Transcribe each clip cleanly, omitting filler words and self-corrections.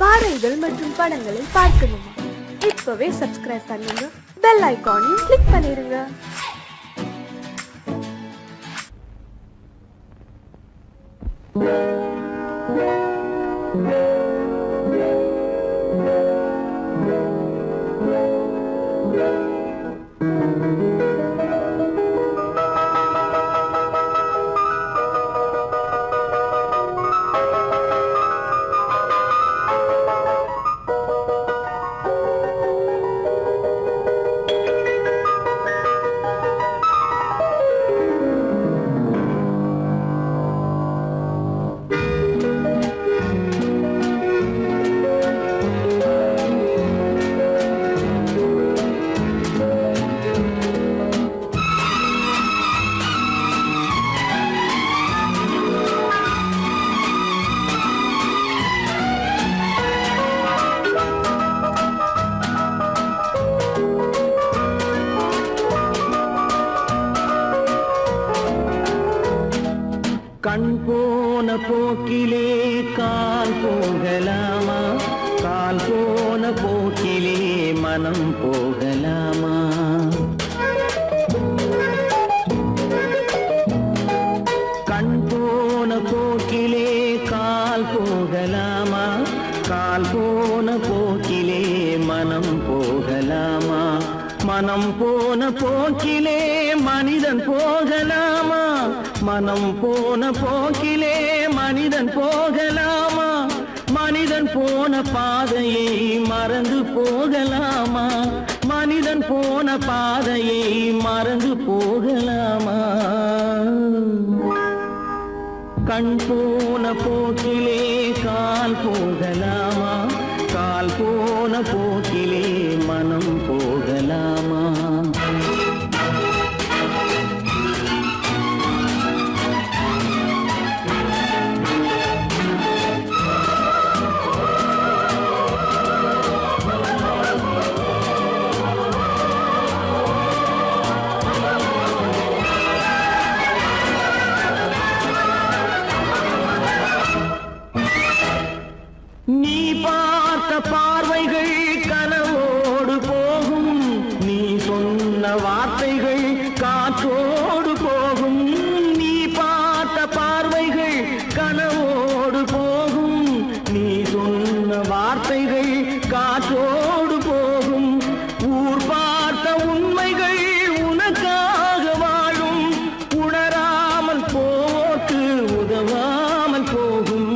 பாடல்கள் மற்றும் படங்களை பார்க்கணுமா? இப்பவே சப்ஸ்கிரைப் பண்ணுங்க, பெல் ஐகானையும் கிளிக் பண்ணிருங்க. கண் போன போக்கிலே கால் போகலாமா? கால் போன போக்கிலே மனம் போகலாமா? கண் போன போக்கிலே கால் போகலாமா? கால் போன போக்கிலே மனம் போகலாமா? மனம் போன போக்கிலே மனிதன் போகலாமா? மனம் போன போக்கிலே மனிதன் போகலாமா? மனிதன் போன பாதையை மறந்து போகலாமா? மனிதன் போன பாதையை மறந்து போகலாமா? கண் போன போக்கிலே கால் போகலாமா? கால் போன போக்கிலே மனம் போகலாமா? நீ பார்த்த பார்வைகள் கனவோடு போகும், நீ சொன்ன வார்த்தைகள் காற்றோடு போகும். நீ பார்த்த பார்வைகள் கனவோடு போகும், நீ சொன்ன வார்த்தைகள் காற்றோடு போகும். ஊர் பார்த்த உண்மைகள் உனக்காக வாழும், உணராமல் போக்கு உதவாமல் போகும்.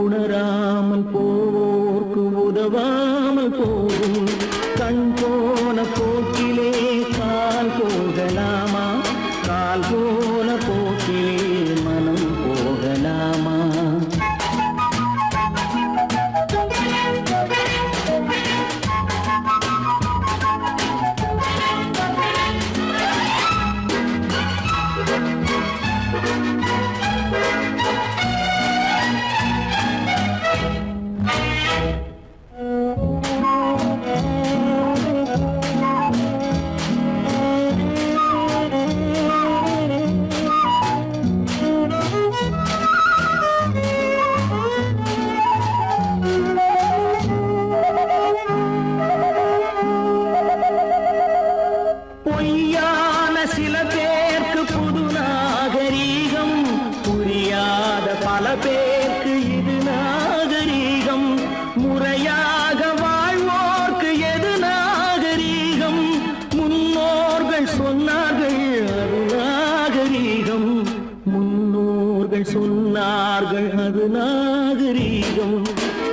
உணராமல் போவோர்க்கு உதவாமல் போகும். கண் போன போக்கிலே கால் போகலாமா? கால் போன போக்கிலே மனம் போகலாமா? பொய்யான சில பேருக்கு புது நாகரீகம், புரியாத பல பேருக்கு இது நாகரீகம். முறையாக வாழ்வோர்க்கு எது நாகரீகம்? முன்னோர்கள் சொன்னார்கள் அது நாகரீகம். முன்னோர்கள் சொன்னார்கள் அது நாகரீகம்.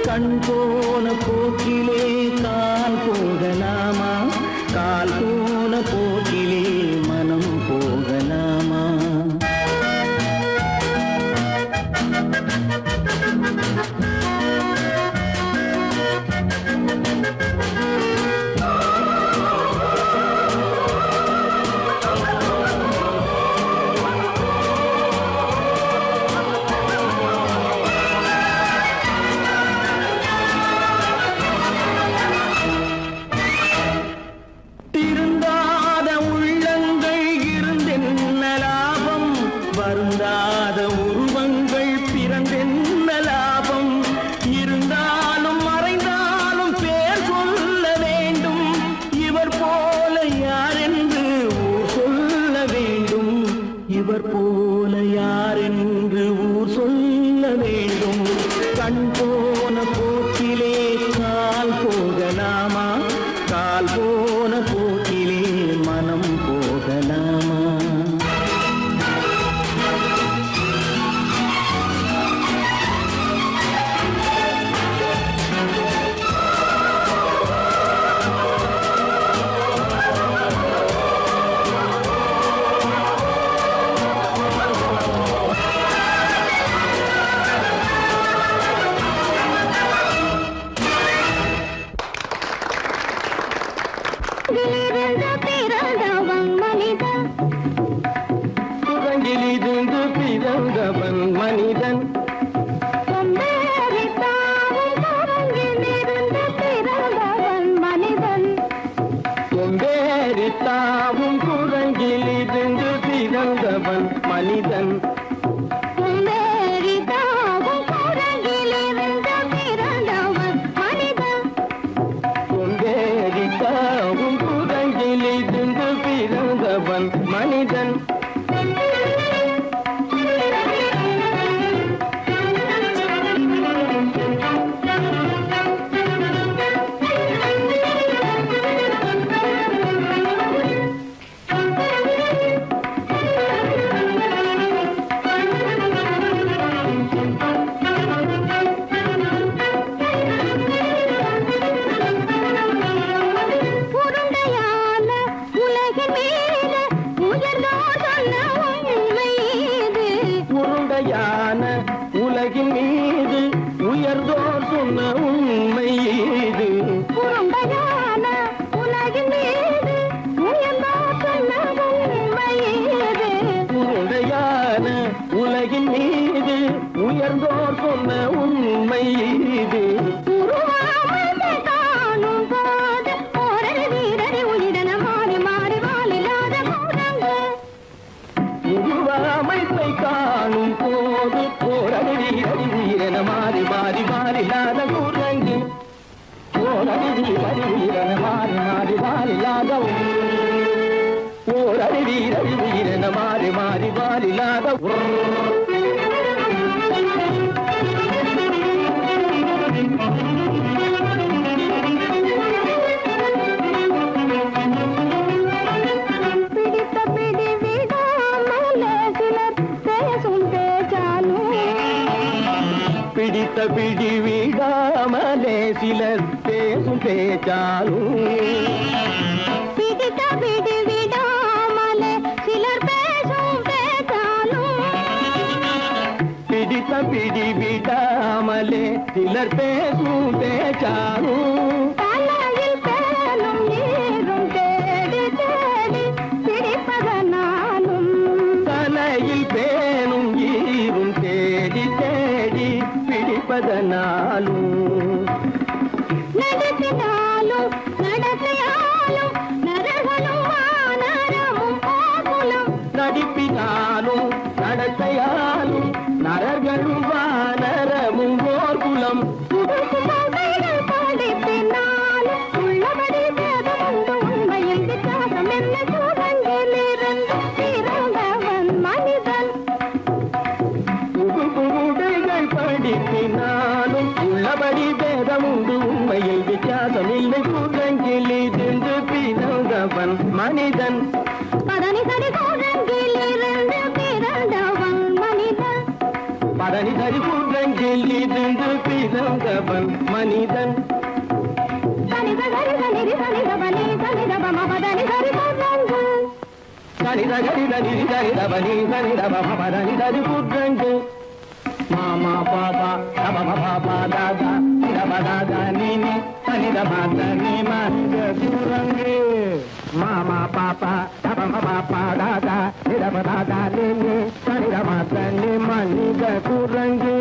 கண் போன போக்கிலே கால் போகலாமா? கால் போன போக்கிலே மனம் போகலாமா? திருந்தாத போகலாமா கால் போன போக்கிலே மனம் போகலாமா குரங்கிலிருந்து பிறந்தவன் மனிதன் கொம்பேறி தாவும் குரங்கிலிருந்து பிறந்தவன் மனிதன் கொம்பேறி தாவும் குரங்கிலிருந்து பிறந்தவன் மனிதன் உருண்டையான உலகின் மீது உயர்ந்தோர் சொன்ன உண்மை இது உருண்டையான உலகின் மீது உயர்ந்தோர் சொன்ன உண்மை இது உருண்டையான உலகின் மீது உயர்ந்தோர் சொன்ன உண்மை இது உருவாமை காணும் போது ஒரு வீரரை உயிரென மாறி மாறி வாழில்லாத கூடங்கு உருவமைப்பை காணும் போது போரடி வீரன மாறி மாறி மாறில்லாத குரங்கு போரடி வீரன மாறி மாறி மாறில்லாத போரடி வீரன மாறி மாறி மாறில்லாத பிடித்த பிடி விடாமலே சிலர் பேசும் பேச்சாலும் பிடித்த பிடி விடாமலே சிலர் பேசும் பேச்சாலும் பிடித்த பிடி விடாமலே சிலர் பேசும் பேச்சாலும் பிடித்த பிடி விடாமலே சிலர் பேசும் பேச்சாலும் தலையில் பேனும் நீரும் தேடி தேடி பிடிப்பதனாலும் தலையில் பேணும் ஈரும் தேடி தேடி பிடிப்பதனாலும் நடத்தினாலும் நடத்தையாலும் நரகனும் வானரமும் ஆகுலம் நடிப்பினாலும் நடத்தையாலும் நரர்களும் வானரமும் ஓர்குலம் புதுசுகைகள் படிப்பினாலும் உள்ளபடி வேதம் உண்டு உண்மையில் வித்தியாசம் என்ன சூழங்கிலிருந்து பிறந்தவன் மனிதன் புகுடைகள் படிப்பினாலும் உள்ளபடி பேதம் உண்டு உண்மையில் வித்தியாசம் இல்லை குரங்கில் இருந்து பிறந்தவன் மனிதன் பதனி சரி சூழங்கிலிருந்து பிறந்தவன் மனிதன் பதனி சரி குரங்கில் இருந்து பிறந்தவன் மனிதன் சனித சரி சனிதி சனிதபனி சனிதபம பதனி சரி சூழங்கு சனித கரித நிதி சரிதபனி சரிதப பதனி சரி குரங்கு மாமா பாபா தப பாபா தாதா நிதப தாதா நீனி சனித மாத நீ மனித குரங்கு மாமா பாப்பா தப பாப்பா தாதா நிதப தாதா நீனி சனித மாத நீ மனித குரங்கு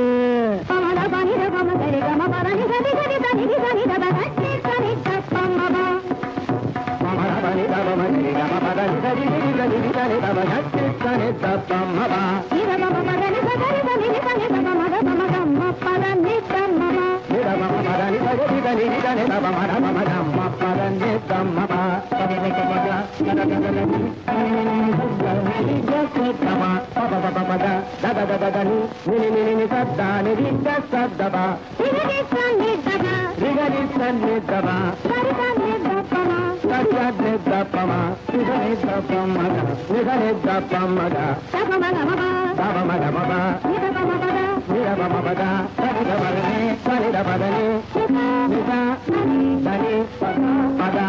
பமத பனித பம சரி கம பதனி சரி சரி சனிதி சனிதப கட்டி சரி தப்பமப மமர பனி தப மனி தப பதனி சரி சரி சரி சரி தப கட்டி சனி தப்பமப இதபம பதனி சரி சனிதி சனிதப மத பம கம்ம பதனி தம்மப நிதபம பதனி சரி சரி சரி தப மர மம கம்ம பதனி தம்மப பதனி கமக கதகதனி நிதப தன்னி தபா சரி தன்னி தப்பமா சரி தப்பமா நிதனி தப்பமக நிதனி தப்பமக தபமகமபா தபமகமபா நிதபமபதா நிதபமபத சரிதபதனி சரிதபதனி நிதா தனி பத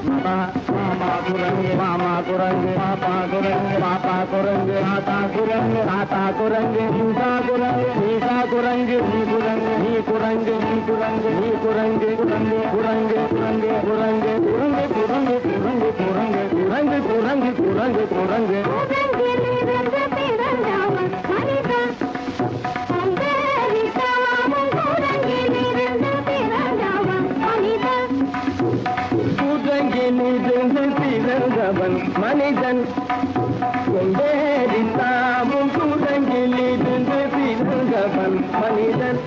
மபா மாமா குரங்கு மாமா குரங்கு பாப்பா குரங்கு பாப்பா குரங்கு ஆத்தா குரங்கு ஆத்தா குரங்கு நீசா குரங்கு நீசா குரங்கு நீ குரங்கு நீ குரங்கு நீ குரங்கு நீ குரங்கு குரங்கு குரங்கு குரங்கு குரங்கு குரங்கு குரங்கு குரங்கு குரங்கு குரங்கு குரங்கு குரங்கு உதங்கிலிருந்து பிறந்தவன் மனிதன் சந்தரித்தாவும் உதங்கிலிருந்து பிறந்தவன் மனிதன் குரங்கிலிருந்து பிறந்தவன் மனிதன் கொண்டேறித்தாவும் குரங்கிலிருந்து பிறந்தவன் மனிதன்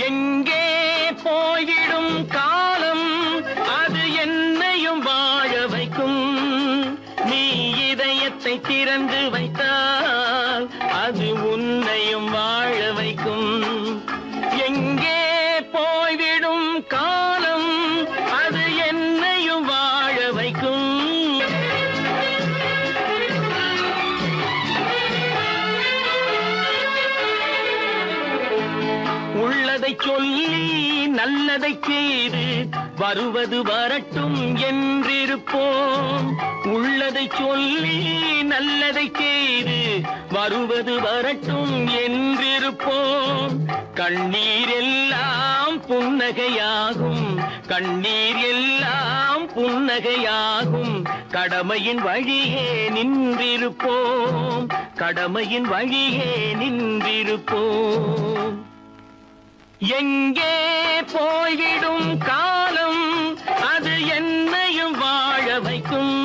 எங்கே போய்விடும் காலம் அது என்னையும் வாழ வைக்கும் நீ இதயத்தை திறந்து வைத்தால் அது உன்னையும் வாழ வைக்கும் எங்கே போய்விடும் காலம் அது என்னையும் வாழ வைக்கும் உள்ளதை சொல்லி நல்லதை செய்து வருவது வரட்டும் என்றிருப்போம் உள்ளதை சொல்லி நல்லதை செய்து வருவது வரட்டும் என்றிருப்போம் கண்ணீர் எல்லாம் புன்னகையாகும் கண்ணீர் எல்லாம் புன்னகையாகும் கடமையின் வழியே நின்றிருப்போம் கடமையின் வழியே நின்றிருப்போம் எங்கே போய்விடும் காலம் அது என்னையும் வாழ வைக்கும்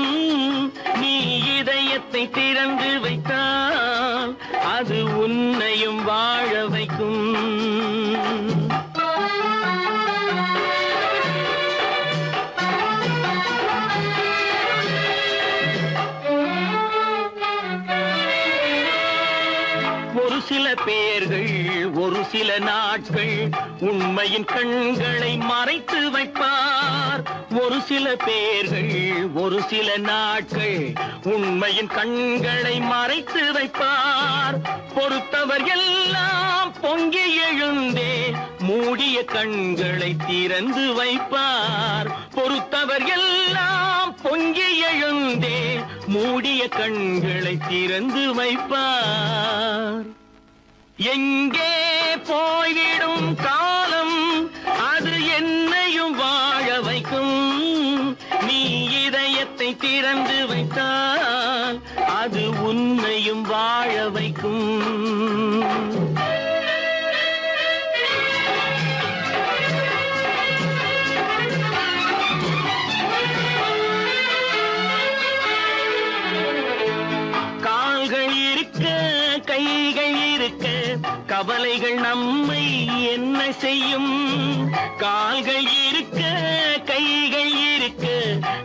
நீ இதயத்தை திறந்து வைத்தால் அது உன்னையும் வாழ வைக்கும் ஒரு சில பேர்கள் ஒரு சில நாட்கள் உண்மையின் கண்களை மறைத்து வைப்பார் ஒரு சில பேர்கள் ஒரு சில நாட்கள் உண்மையின் கண்களை மறைத்து வைப்பார் பொறுத்தவர் எல்லாம் பொங்கி எழுந்தே மூடிய கண்களை திறந்து வைப்பார் பொறுத்தவர் எல்லாம் பொங்கி எழுந்தே மூடிய கண்களை திறந்து வைப்பார் எங்கே போய்விடும் காலம் அது என்னையும் வாழ வைக்கும் நீ இதயத்தை திறந்து வைத்தால் அது உன்னையும் வாழ வைக்கும் கால்கள் இருக்க கைகள் இருக்க கவலைகள் நம்மை என்ன செய்யும் கால்கள் இருக்க கைகள் இருக்க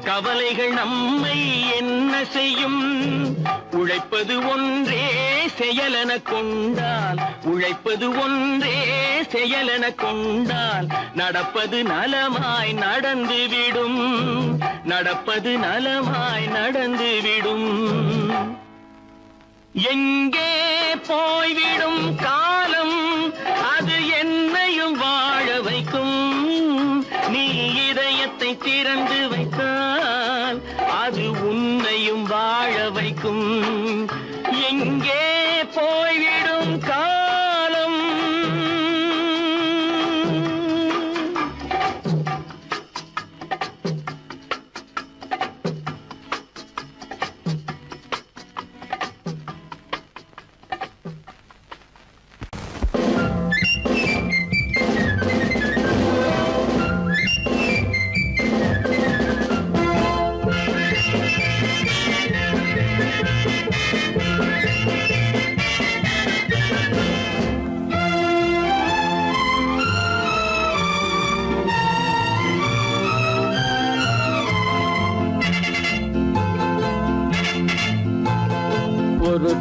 கவலைகள் நம்மை என்ன செய்யும் உழைப்பது ஒன்றே செயலென கொண்டால் உழைப்பது ஒன்றே செயலென கொண்டால் நடப்பது நலமாய் நடந்துவிடும் நடப்பது நலமாய் நடந்துவிடும் எங்கே போய்விடும் காலம் அது என்னையும் வாழ வைக்கும் நீ இதயத்தை திறந்து வைத்தால் அது உன்னையும் வாழ வைக்கும் எங்கே போய்விடும் காலம்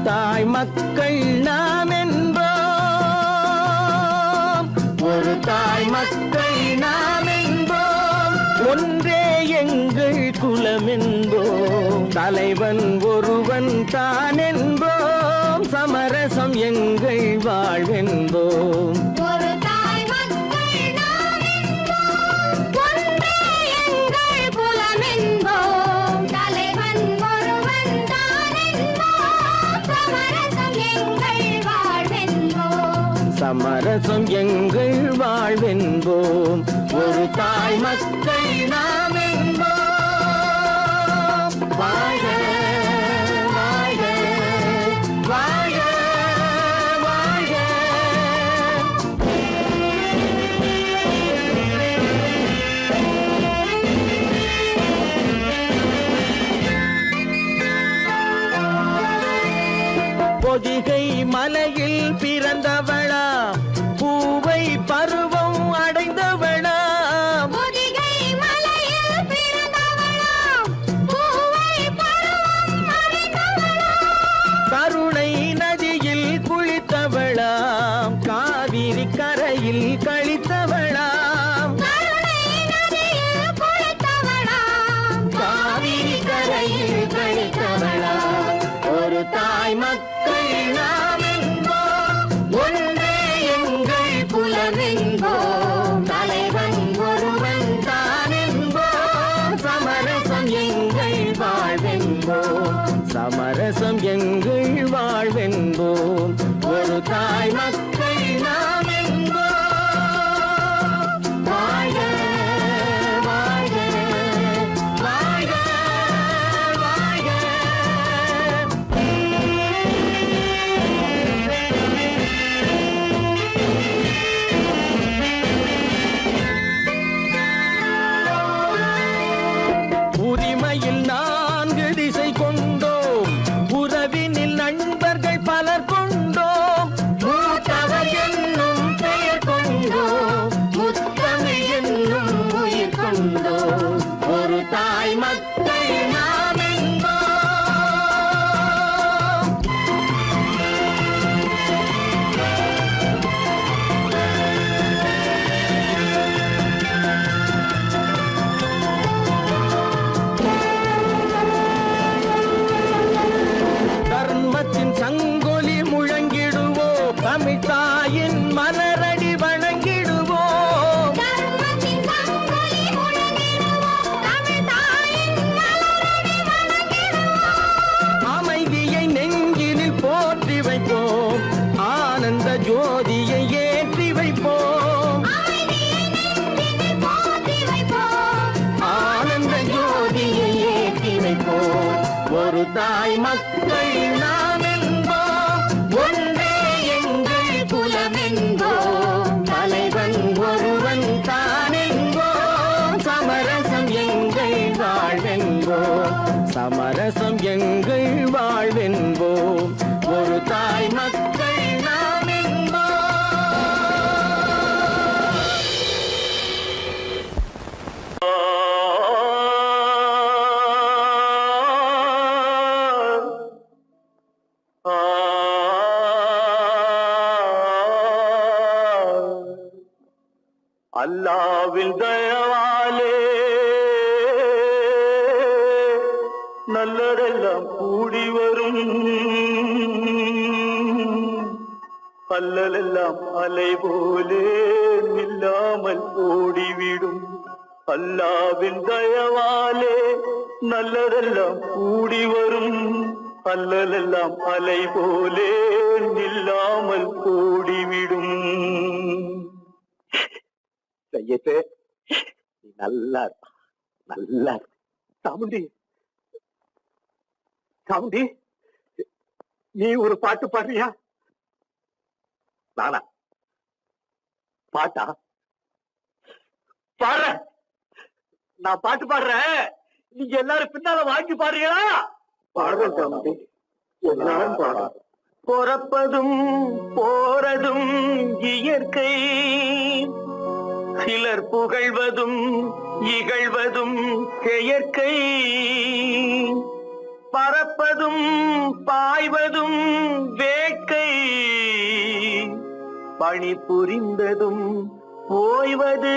தாய் மக்கள் நாம் என்போம், ஒரு தாய் மக்கள் நாம் என்போம், ஒன்றே எங்கள் குலம் என்போம், தலைவன் ஒருவன் தான் என்போம், சமரசம் எங்கள் வாழ்வென்போம். ஒரு தாய் மக்கள் நாம் என்போம், ஒன்றே எங்கள் குலம் என்போம், தலைவன் ஒருவன் தான் என்போம், சமரசம் எங்கள் வாழ்வென்போம். சமரசம் எங்கள் வாழ்வென்போம், ஒரு தாய் மக்கள் நாம் என்போம். வாழ்க வாழ்க வாழ்க வாழ்க. பொதிகை மலையில் பிறந்தவளா, பூவை பருவம் அடைந்தவளா, பொதிகை மலையில் பிறந்தவளாம், பூவை பருவம் அடைந்தவளாம், கருணை நதியில் குளித்தவளாம், காவிரி கரையில் கழித்தவளாம், கருணை நதியில் குளித்தவளாம், காவிரி கரையில் கழித்தவளாம். ஒரு தாய் மக்கள் நாம் என்போம், ஒன்றே எங்கள் குலம் என்போம், தலைவன் ஒருவன் தான் என்போம், சமரசம் எங்கள் வாழ்வென்போம், சமரசம் எங்கள் வாழ்வென்போம், ஒரு தாய் மக்கள் நாம் என்போம். வாழ்க வாழ்க வாழ்க வாழ்க. உரிமையில் 4 திசை கொண்டோம், உறவினில் நண்பர்கள் பலர் கொண்டோம், மூத்தவர் என்னும் பெயர் கொண்டோம், முத்தமிழ் என்னும் உயிர் கொண்டோம், ஒரு தாய் மக்கள் நாம் என்போம். தர்மத்தின் சங்கொலி முழங்கிடுவோம், தமிழ் தாயின் மலரடி வணங்கிடுவோம், தர்மத்தின் சங்கொலி முழங்கிடுவோம், தமிழ் தாயின் மலரடி வணங்கிடுவோம், அமைதியை நெஞ்சினில் போற்றி வைப்போம், ஆனந்த ஜோதியை ஏற்றி வைப்போம், அமைதியை நெஞ்சினில் போற்றி வைப்போம், ஆனந்த ஜோதியை ஏற்றி வைப்போம், ஒரு தாய் மக்கள் நாம் என்போம், ஒன்றே எங்கள் குலம் என்போம், தலைவன் ஒருவன் தான் என்போம், சமரசம் எங்கள் வாழ்வென்போம், சமரசம் எங்கள் வாழ்வென்போம், ஒரு தாய் மக்கள் நாம் அல்லாவின் தயவாலே நல்லதெல்லாம் கூடி வரும், அல்லலெல்லாம் அலை போலே நில்லாமல் ஓடிவிடும், அல்லாவின் தயவாலே நல்லதெல்லாம் கூடி வரும், அல்லலெல்லாம் அலை போலே நில்லாமல் ஓடிவிடும். செய்யத்தே நீ நல்லா இருப்பா, நல்லா இருப்பா. சாமுண்டி சாமுண்டி, நீ ஒரு பாட்டு பாடுறியா? நானா பாட்டா பாடுற? நான் பாட்டு பாடுறேன், நீங்க எல்லாரும் பின்னால வாங்கி பாடுறீங்களா? பாடுறேன் சாமுண்டி, எல்லாரும் பாடு. பிறப்பதும் போறதும் இயற்கை, சிலர் புகழ்வதும் இகழ்வதும் செயற்கை, பறப்பதும் பாய்வதும் வேட்கை, பணி புரிந்ததும் ஓய்வது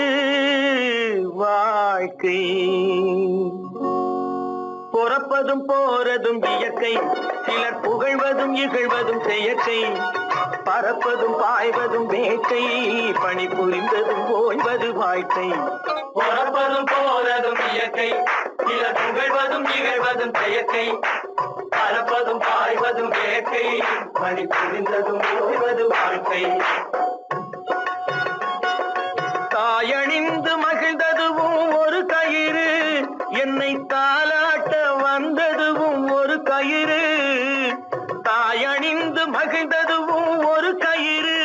வாழ்க்கை. பொறப்பதும் போறதும் இயற்கை, சிலர் புகழ்வதும் இகழ்வதும் செயற்கை. பறப்பதும் பாய்வதும் வேட்கை, பணி புரிந்ததும் ஓய்வது வாழ்க்கை. பொறப்பதும் போறதும் இயற்கை, சிலர் புகழ்வதும் இகழ்வதும் செயற்கை. பறப்பதும் பாய்வதும் வேட்கை, பணி புரிந்ததும் ஓய்வது வாழ்க்கை. தாயணிந்து மகிழ்ந்ததுவும் ஒரு கயிறு, என்னை தாலாட்ட வந்ததுவும் ஒரு கயிறு. தாயணிந்து மகிழ்ந்ததுவும் ஒரு கயிறு,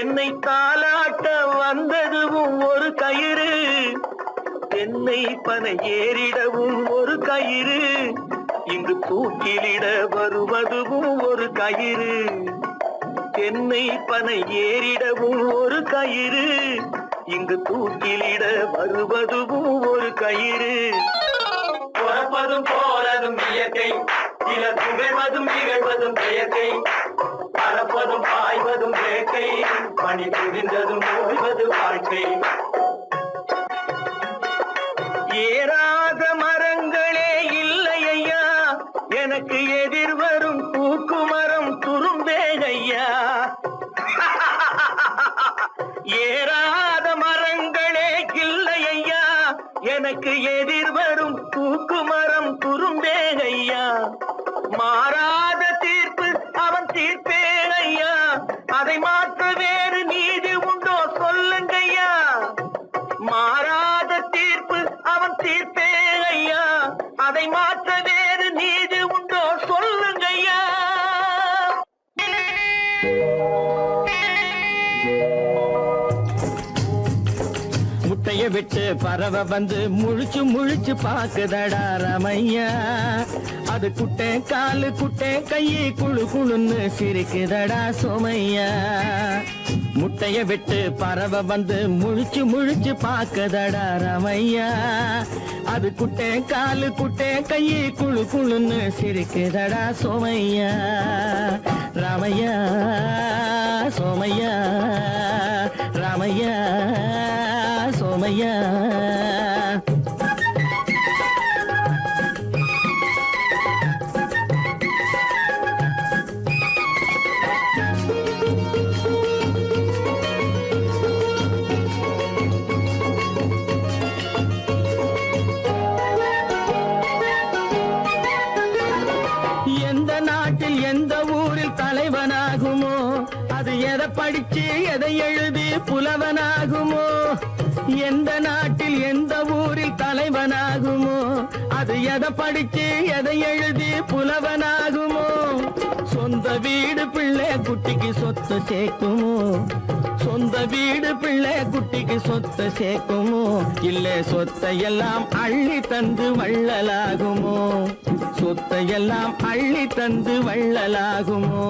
என்னை தாலாட்ட வந்ததுவும் ஒரு கயிறு. தென்னை பனை ஏறிடவும் ஒரு கயிறு, இங்கு தூக்கிலிட வருவதுவும் ஒரு கயிறு. தென்னை பனை ஏறிடவும் ஒரு கயிறு, இங்கு தூக்கிலிட வருவதுவும் ஒரு கயிறு. பொறப்பதும் போறதும் இயற்கை, சிலர் புகழ்வதும் இகழ்வதும் செயற்கை. பறப்பதும் பாய்வதும் வேட்கை, பணி புரிந்ததும் ஓய்வது வாழ்க்கை. ஏறாத மரங்களே இல்லை ஐயா, எனக்கு எதிர் வரும் பூக்குமரம் துரும்பே ஐயா. ஏறாத மரங்களே இல்லை ஐயா, எனக்கு எதிர் வரும் பூக்குமரம் துரும்பே ஐயா. மாறாத தீர்ப்பு அவன் தீர்ப்பே ஐயா, அதை மாற்ற வேறு நீதி உண்டோ சொல்லுங்கய்யா. மாறாத தீர்ப்பு அவன் தீர்ப்பே ஐயா, அதை மாற்ற வேறு நீதி உண்டோ சொல்லுங்கய்யா. முட்டைய விட்டு பறவை வந்து முழிச்சு முழிச்சு பாக்குதடா ரமையா. அது குட்டை காலு குட்டை கையை குழு குழுன்னு சிரிக்குதடா சோமையா. முட்டைய விட்டு பறவை வந்து முழிச்சு முழிச்சு பாக்குதடா ரமையா. அது குட்டை காலு குட்டை கையை குழு குழுன்னு சிரிக்குதடா சோமையா. ராமையா சோமையா, ராமையா சோமையா. எந்த நாட்டில் எந்த ஊரில் தலைவனாகுமோ, அது எதை படிச்சு எதை எழுதி புலவனாகுமோ. எந்த நாட்டில் எந்த ஊரில் தலைவனாகுமோ, அது எதை படிச்சு எதை எழுதி புலவனாகுமோ. சொந்த வீடு பிள்ளை குட்டிக்கு சொத்து சேர்க்குமோ, சொந்த வீடு பிள்ளை குட்டிக்கு சொத்து சேர்க்குமோ. இல்ல சொத்தையெல்லாம் அள்ளி தந்து வள்ளலாகுமோ, சொத்தையெல்லாம் அள்ளி தந்து வள்ளலாகுமோ.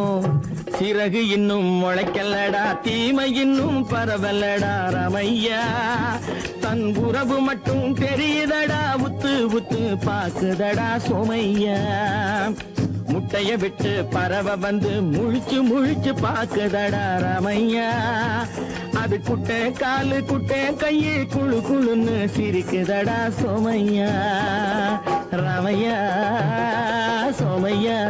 சிறகு இன்னும் முளைக்கல்லடா, தீமை இன்னும் பரவலடா ரமையா. தன் உறவு மட்டும் தெரியுதடா, உத்து உத்து பாக்குதடா சோமையா. முட்டைய விட்டு பறவை வந்து முழிச்சு முழிச்சு பாக்குதடா ரமையா. அது குட்டை காலு குட்டை கையை குழு குழுன்னு சிரிக்குதடா சோமையா. ரமையா சோமையா.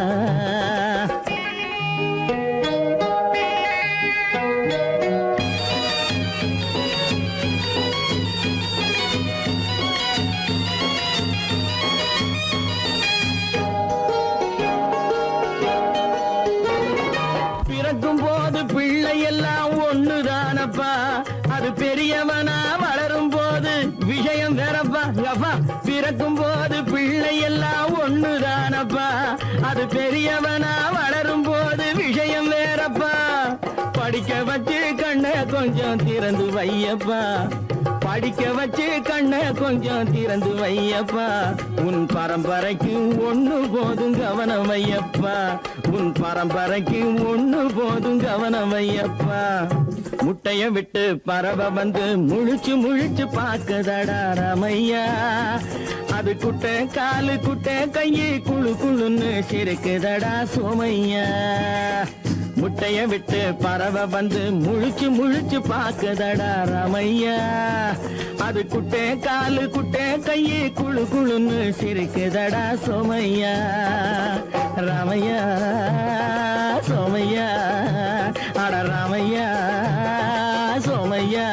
பிறக்கும் போது பிள்ளை எல்லாம் ஒண்ணுதானப்பா, அது பெரியவனா வளரும் போது விஷயம் வேறப்பா. அப்பா பிறக்கும் போது பிள்ளை எல்லாம் ஒண்ணுதானப்பா, அது பெரியவனா வளரும் போது விஷயம் வேறப்பா. படிக்க வச்சு கண்ண கொஞ்சம் திறந்து வையப்பா, படிக்க வச்சு கண்ண கொஞ்சம் திறந்து வையப்பா. உன் பரம்பரைக்கு ஒண்ணு போதும் கவனம் வையப்பா, உன் பரம்பரைக்கு ஒண்ணு போதும் கவனம் வையப்பா. முட்டைய விட்டு பறவை வந்து முழிச்சு முழிச்சு பாக்குதடா ரமையா. அது அது குட்ட காலு குட்ட கையை குழு குழுன்னு சிரிக்குதடா சோமையா முட்டைய விட்டு பறவை வந்து முழிச்சு முழிச்சு பாக்குதடா ராமையா அது குட்ட காலு குட்ட கையை குழு குழுன்னு சிரிக்குதடா சோமையா ராமையா சோமையா அட ராமையா சோமையா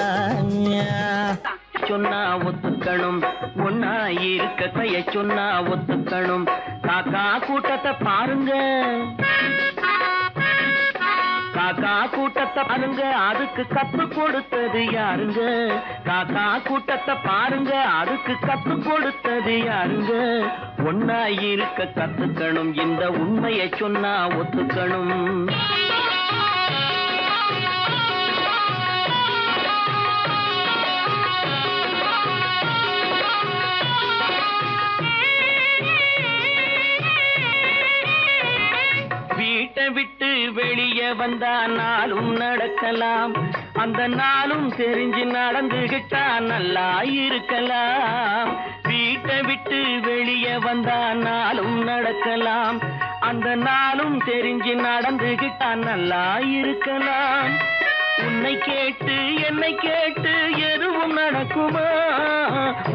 சொன்னா ஒத்துக்கணும் ஒன்னா இருக்க கைய சொன்னா ஒத்துக்கணும் காக்கா கூட்டத்தை பாருங்க காக்கா கூட்டத்தை பாருங்க அதுக்கு கத்து கொடுத்தது யாருங்க காக்கா கூட்டத்தை பாருங்க அதுக்கு கத்து கொடுத்தது யாருங்க ஒன்னா இருக்க கத்துக்கணும் இந்த உண்மையை சொன்னா ஒத்துக்கணும் வீட்டை விட்டு வெளியே வந்தா நாளும் நடக்கலாம் அந்த நாளும் தெரிஞ்சு நடந்துகிட்டா நல்லா இருக்கலாம் வீட்டை விட்டு வெளியே வந்தா நாளும் நடக்கலாம் அந்த நாளும் தெரிஞ்சு நடந்துகிட்டா நல்லா இருக்கலாம் உன்னை கேட்டு என்னை கேட்டு எதுவும் நடக்குமா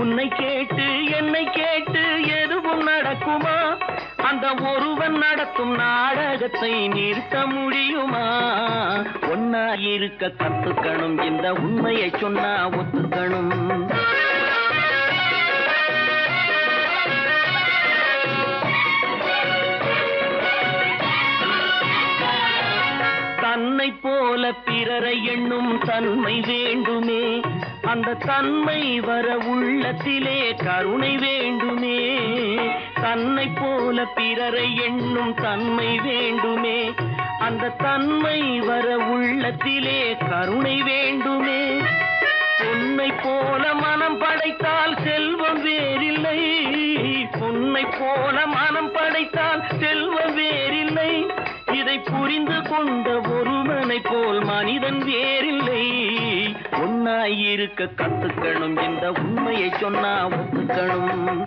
உன்னை கேட்டு என்னை கேட்டு எதுவும் நடக்குமா அந்த ஒருவன் நடத்தும் நாடகத்தை நிறுத்த முடியுமா ஒன்னா இருக்க கத்துக்கணும் இந்த உண்மையை சொன்னா ஒத்துக்கணும் தன்னை போல பிறரை எண்ணும் தன்மை வேண்டுமே அந்த தன்மை வர உள்ளத்திலே கருணை வேண்டுமே தன்னை போல பிறரை எண்ணும் தன்மை வேண்டுமே அந்த தன்மை வர உள்ளத்திலே கருணை வேண்டுமே பொன்னை போல மனம் படைத்தால் செல்வம் வேறில்லை பொன்னை போல மனம் படைத்தால் செல்வம் வேறில்லை இதை புரிந்து கொண்ட ஒருவனை போல் மனிதன் வேறில்லை ஒன்னாய் இருக்க கத்துக்கணும் இந்த உண்மையை சொன்னா ஒத்துக்கணும்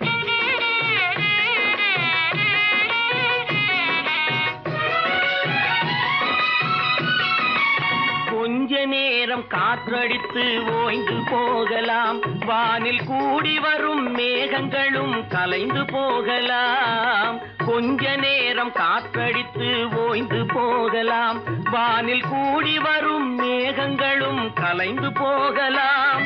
கொஞ்ச நேரம் காற்றடித்து ஓய்ந்து போகலாம் வானில் கூடி வரும் மேகங்களும் கலைந்து போகலாம் கொஞ்ச நேரம் காற்றடித்து ஓய்ந்து போகலாம் வானில் கூடி வரும் மேகங்களும் கலைந்து போகலாம்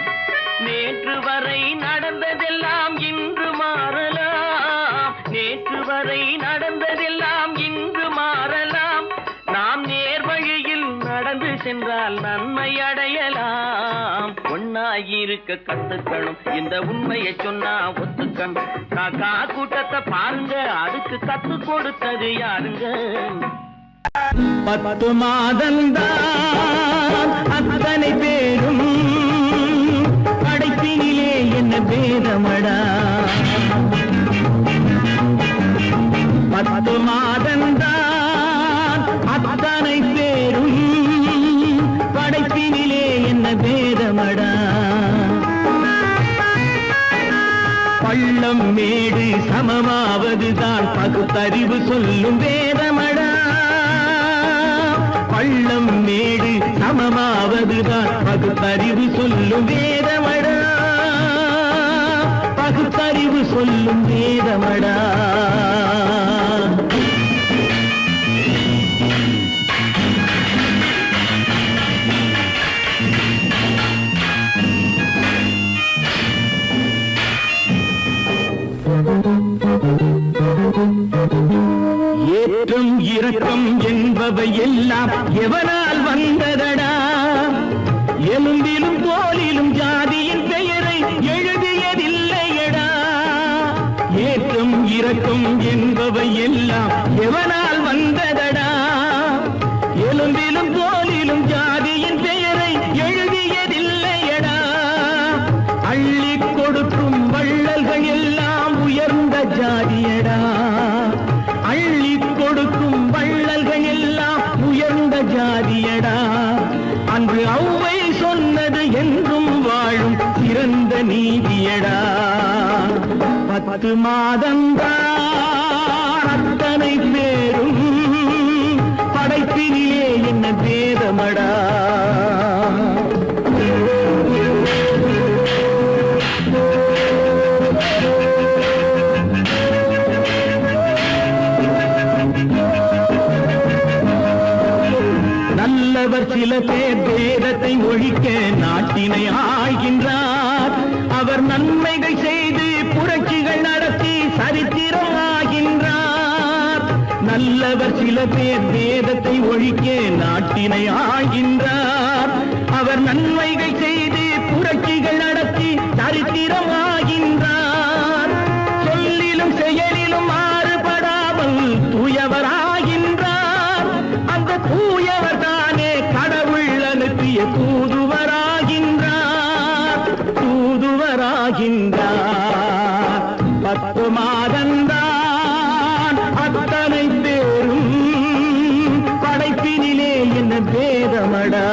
நேற்று வரை நடந்ததெல்லாம் இன்று மாறலாம் நேற்று வரை நடந்ததெல்லாம் இன்று மாறலாம் நாம் நேர்வழியில் நடந்து சென்றால் நன்மை அடையலாம் ஒன்னாயிருக்க கத்துக்கணும் இந்த உண்மையை சொன்னா ஒத்துக்கணும் காக்கா கூட்டத்தை பாருங்க அதுக்கு கத்து கொடுத்தது யாருங்க 10 மாதந்தான் அத்தனை பேரும் படைப்பினிலே என்ன பேதமடா 10 மாதந்தான் அத்தனை பேரும் படைப்பினிலே என்ன பேதமடா பள்ளம் மேடு சமமாவதுதான் பகுத்தறிவு சொல்லும் வேதமடா பள்ளம் மேடு சமமாவதுதான் பகுத்தறிவு சொல்லும் வேதமடா பகுத்தறிவு சொல்லும் வேதமடா ஏற்றம் இரக்கம் என்பவை எல்லாம் எவனால் வந்ததடா எலும்பிலும் தோலிலும் ஜாதியின் பெயரை எழுதியதில்லையடா ஏற்றம் இரக்கம் என்பவை எல்லாம் எவனால் வந்ததடா எலும்பிலும் தோலிலும் ஜாதியின் பெயரை எழுதியதில்லையடா அள்ளி கொடுக்கும் வள்ளல்கள் எல்லாம் உயர்ந்த ஜாதியடா அள்ளி கொடுக்கும் வள்ளல்கள் எல்லாம் உயர்ந்த ஜாதியடா அன்று ஔவை சொன்னது என்றும் வாழும் சிறந்த நீதியடா 10 10 மாதந்தான் அத்தனை பேரும் படைப்பினிலே என்ன பேதமடா. நல்லவர் சில பேர் வேதத்தை ஒழிக்க நாட்டினை ஆள்கின்றார். அவர் நன்மைகள் செய்து புரட்சிகள் நடத்தி சரித்திரம் ஆகின்றார். நல்லவர் சில பேர் வேதத்தை ஒழிக்க நாட்டினை ஆள்கின்றார். அவர் நன்மைகள் செய்து புரட்சிகள் நடத்தி சரித்திரம் ஆகின்றார். சொல்லிலும் செயலிலும் மாறுபடாமல் தூயவராகின்றார். அந்த தூயவர் தானே கடவுள் அனுப்பிய தூதுவராகின்றார். தூதுவராகின்றார். 10 மாதந்தான் அத்தனை பேரும் படைப்பினிலே என்ன பேதமடா.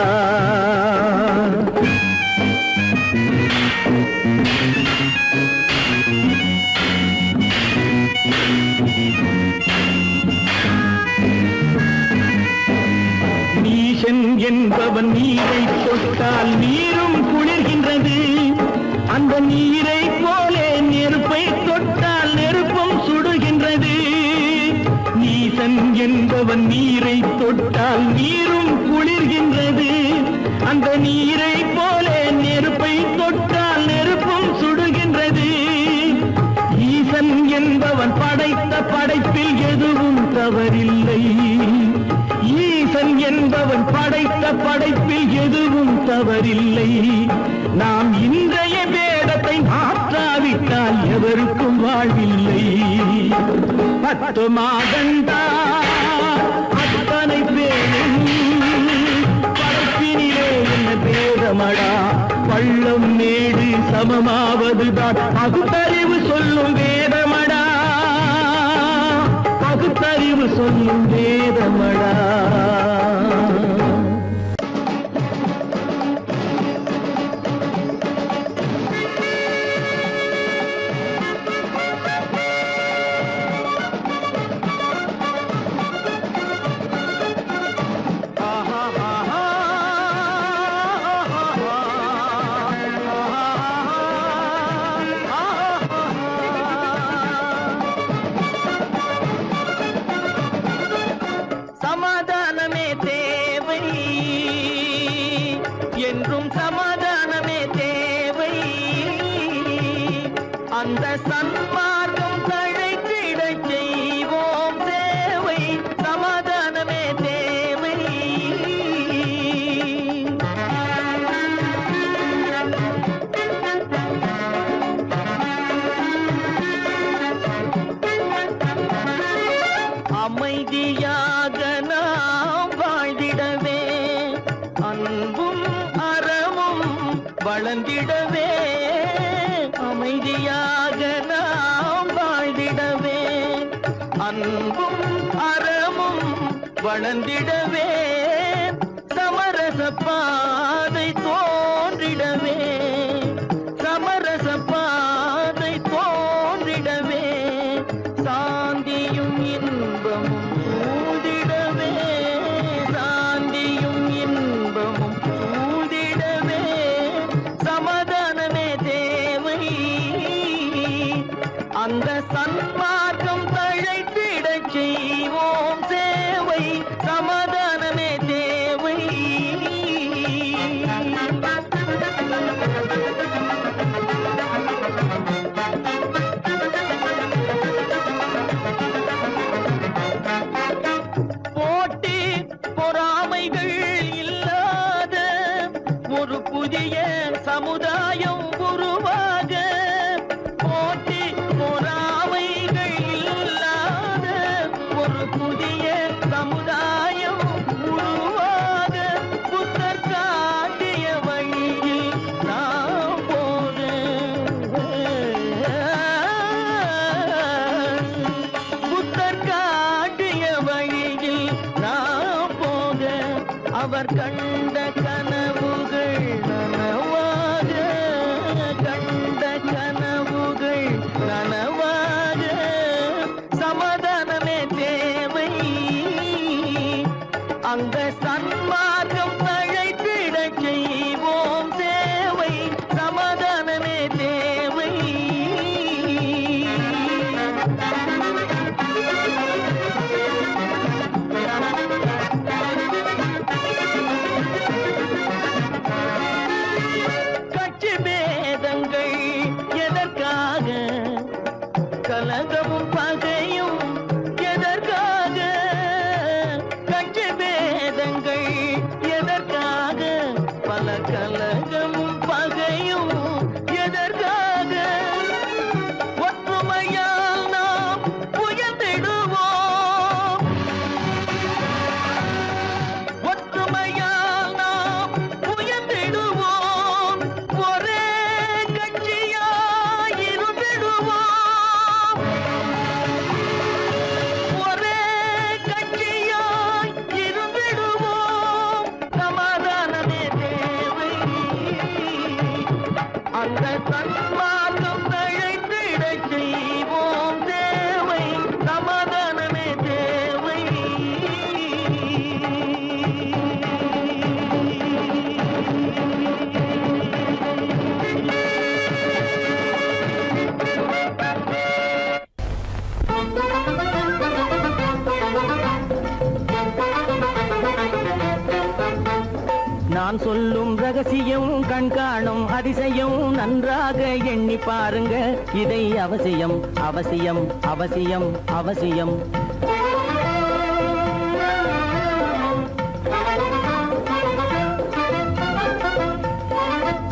நீசன் என்பவன் நீரை தொட்டால் நீரும் குளிர்கின்றது. அந்த நீரை போலே நெருப்பை தொட்டால் நெருப்பும் சுடுகின்றது. நீசன் என்பவன் நீரை தொட்டால் நீரும் குளிர்கின்றது. அந்த நீரை போலே நெருப்பை தொட்டால் நெருப்பும் சுடுகின்றது. ஈசன் என்பவன் படைத்த படைப்பில் எதுவும் தவறில்லை. ஈசன் என்பவன் படைத்த படைப்பில் எதுவும் தவறில்லை. நாம் இன்றைய வேதத்தை மாற்றாவிட்டால் எவருக்கும் வாழ்வில்லை. 10 மாதந்தான் அத்தனை பேரும் படைப்பினிலே என்ன பேதமடா. பள்ளம் மேடு சமமாவதுதான் பகுத்தறிவு சொல்லும் வேதமடா. பகுத்தறிவு சொல்லும் வேதமடா. சமாதானமே தேவை என்றும் சமாதானமே தேவை. அந்த சன்மார்க்கம் தழைத்திடச் செய்வோம் சேவை. சமாதானமே தேவை. அமைதியாக நாம் வாழ்ந்திடவே அன்பும் அறமும் வளர்ந்திடவே. அமைதியாக நாம் வாழ்ந்திடவே அன்பும் அறமும் வளர்ந்திடவே. சமரச பாதை தோன்றிடவே. சமரச பாதை தோன்றிடவே. சாந்தியும் இன்பமும் சூழ்ந்திடவே. சாந்தியும் இன்பமும் சூழ்ந்திடவே. சமாதானமே தேவை. அந்த சன்மார்க்கம் தழைத்திடச் செய்வோம் சேவை. சமாதானமே தேவை. போட்டி பொறாமைகள் இல்லாத ஒரு புதிய சமுதாயம் உருவாக. போட்டி பொறாமைகள் இல்லாத ஒரு புதிய சமுதாயம் உருவாக. புத்தர் காட்டிய வழியில் நாம் போக. புத்தர் காட்டிய வழியில் நாம் போக. அவர் கண்ட கனவுகள் நனவாக. கண்ட கனவுகள் நனவாக. கலகமும் பகையும் எதற்காக? கட்சி பேதங்கள் எதற்காக? பல கலகமும் பகையும் எதற்காக? ஒற்றுமையால் நாம் உயர்ந்திடுவோம். ஒற்றுமையால் நாம் உயர்ந்திடுவோம். ஒரே கட்சியாய் இருந்திடுவோம். ஒரே கட்சியாய் இருந்திடுவோம். சமாதானமே தேவை. அந்த சன்மார்க்கம் தழைத்திடச் செய்வோம் தேவை. சமாதானமே தேவை. நான் சொல்லும் ரகசியம் கண்காணும் அதிசயம் நன்றாக எண்ணி பாருங்க. இதை அவசியம் அவசியம் அவசியம் அவசியம்.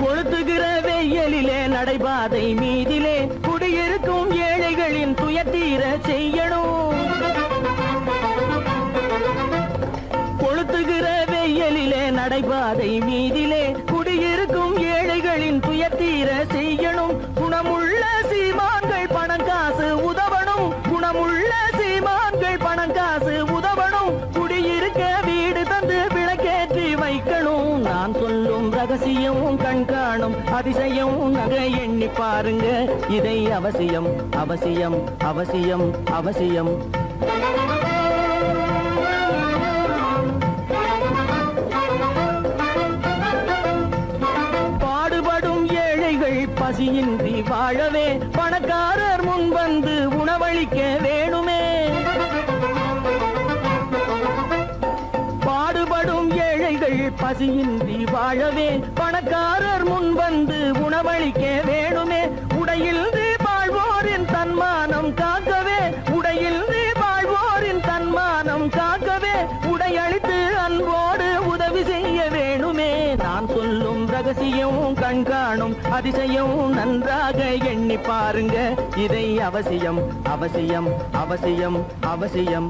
கொளுத்துகிற வெயிலிலே நடைபாதை மீதிலே குடியிருக்கும் ஏழைகளின் துயத்தீர செய்யணும். கொளுத்துகிற வெயிலிலே நடைபாதை மீதிலே குடியிருக்கும் ஏழைகளின் துயத்தீர செய்யணும். குணமுள்ள சீமான்கள் பணம் காசு உதவணும். குணமுள்ள சீமான்கள் பணம் காசு உதவணும். குடியிருக்க வீடு தந்து விளக்கேற்றி வைக்கணும். நான் சொல்லும் ரகசியம் கண்காணும் அதிசயம் நகை எண்ணி பாருங்க. இதை அவசியம் அவசியம் அவசியம் அவசியம். பாடுபடும் ஏழைகள் பசியின்றி வாழவே பணக்காரர் முன் வந்து உணவளிக்க வேணுமே. பாடுபடும் ஏழைகள் பசியின்றி வாழவே பணக்காரர் முன் வந்து உணவளிக்க வேணுமே. உடையின்றி வாழ்வோரின் தன்மானம் காக்கவே. உடையின்றி வாழ்வோரின் தன்மானம் காக்கவே உடையளித்து அன்போடு உதவி செய்ய வேணுமே. நான் சொல்லும் ரகசியம் கண்காணும் அதிசயம் நன்றாக எண்ணி பாருங்க. இதை அவசியம் அவசியம் அவசியம் அவசியம்.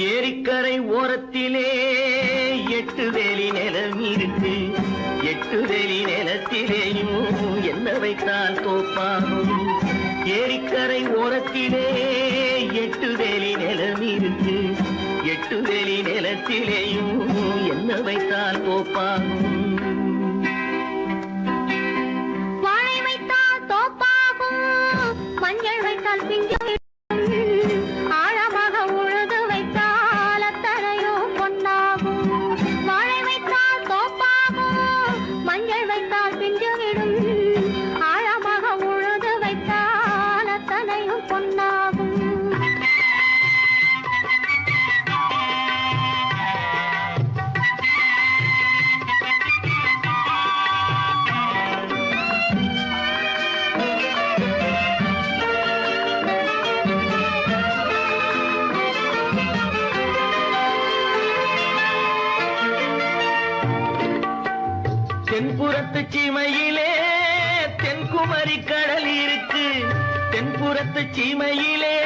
ஏரிக்கரை ஓரத்திலே 8 வேலி நிலம் இருக்கு. 8 வேலி நிலத்திலேயும் என்ன வைத்தால் தோப்பாகும். ஏரிக்கரை ஓரத்திலே 8 வேலி நிலம் இருக்கு. 8 வேலி நிலத்திலேயும் என்ன வைத்தால் தோப்பாகும். வாழை வைத்தால் தோப்பாகும். மஞ்சள் வைத்தால் பிஞ்சு. ஆழமாக உழுது வைத்தால் அத்தனையோ பொன்னாகும். வாழை வைத்தால் தோப்பாகும். மஞ்சள் வைத்தால் பிஞ்சு விடும். ஆழமாக உழுது வைத்தால் அத்தனையோ பொன்னாகும். தென்புறத்து சீமையிலே தென்குமரி கடல் இருக்கு. தென்புறத்து சீமையிலே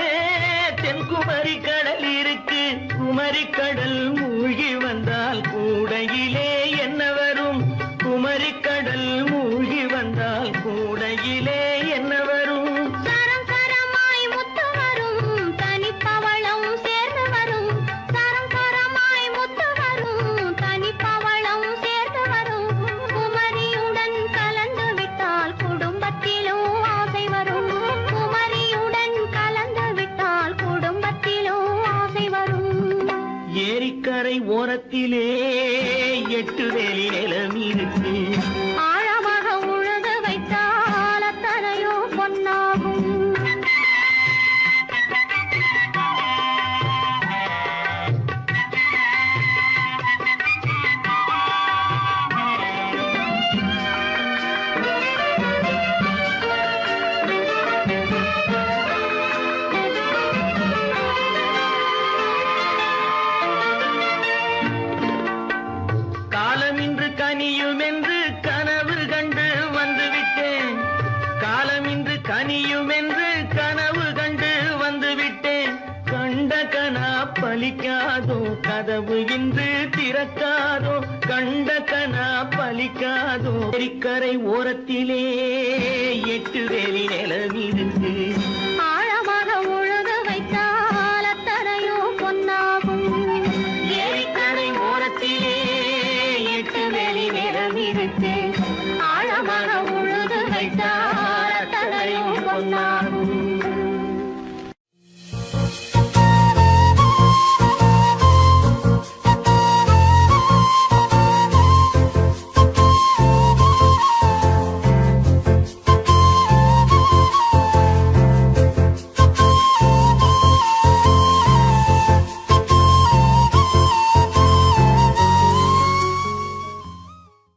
தென்குமரி கடல் இருக்கு. குமரி கடல் மூழ்கி வந்தால் கூடையிலே என்ன வரும்? குமரி கடல் மூழ்கி வந்தால் கூடையிலே என்ன வரும்? சரம் சரமாய் முத்து வரும். தனிப்பவளம் சேர்ந்து வரும். சரம் சரமாய் முத்து வரும். தனிப்பவளம் சேர்ந்து வரும். குமரியுடன் கலந்து விட்டால் குடும்பத்திலும் ஆசை வரும். குமரியுடன் கலந்து விட்டால் குடும்பத்திலும் ஆசை வரும். ஏரிக்கரை ஓரத்திலே 8 வேலி நிலம் இருக்கு. ஆழமாக உழுது வைத்தால் அத்தனையோ பொன்னாகும். கனா பலிக்காதோ கதவு இன்று திறக்காதோ கண்ட கனா பலிக்காதோ கரை ஓரத்திலே 8 வேலி நிலவிருக்கு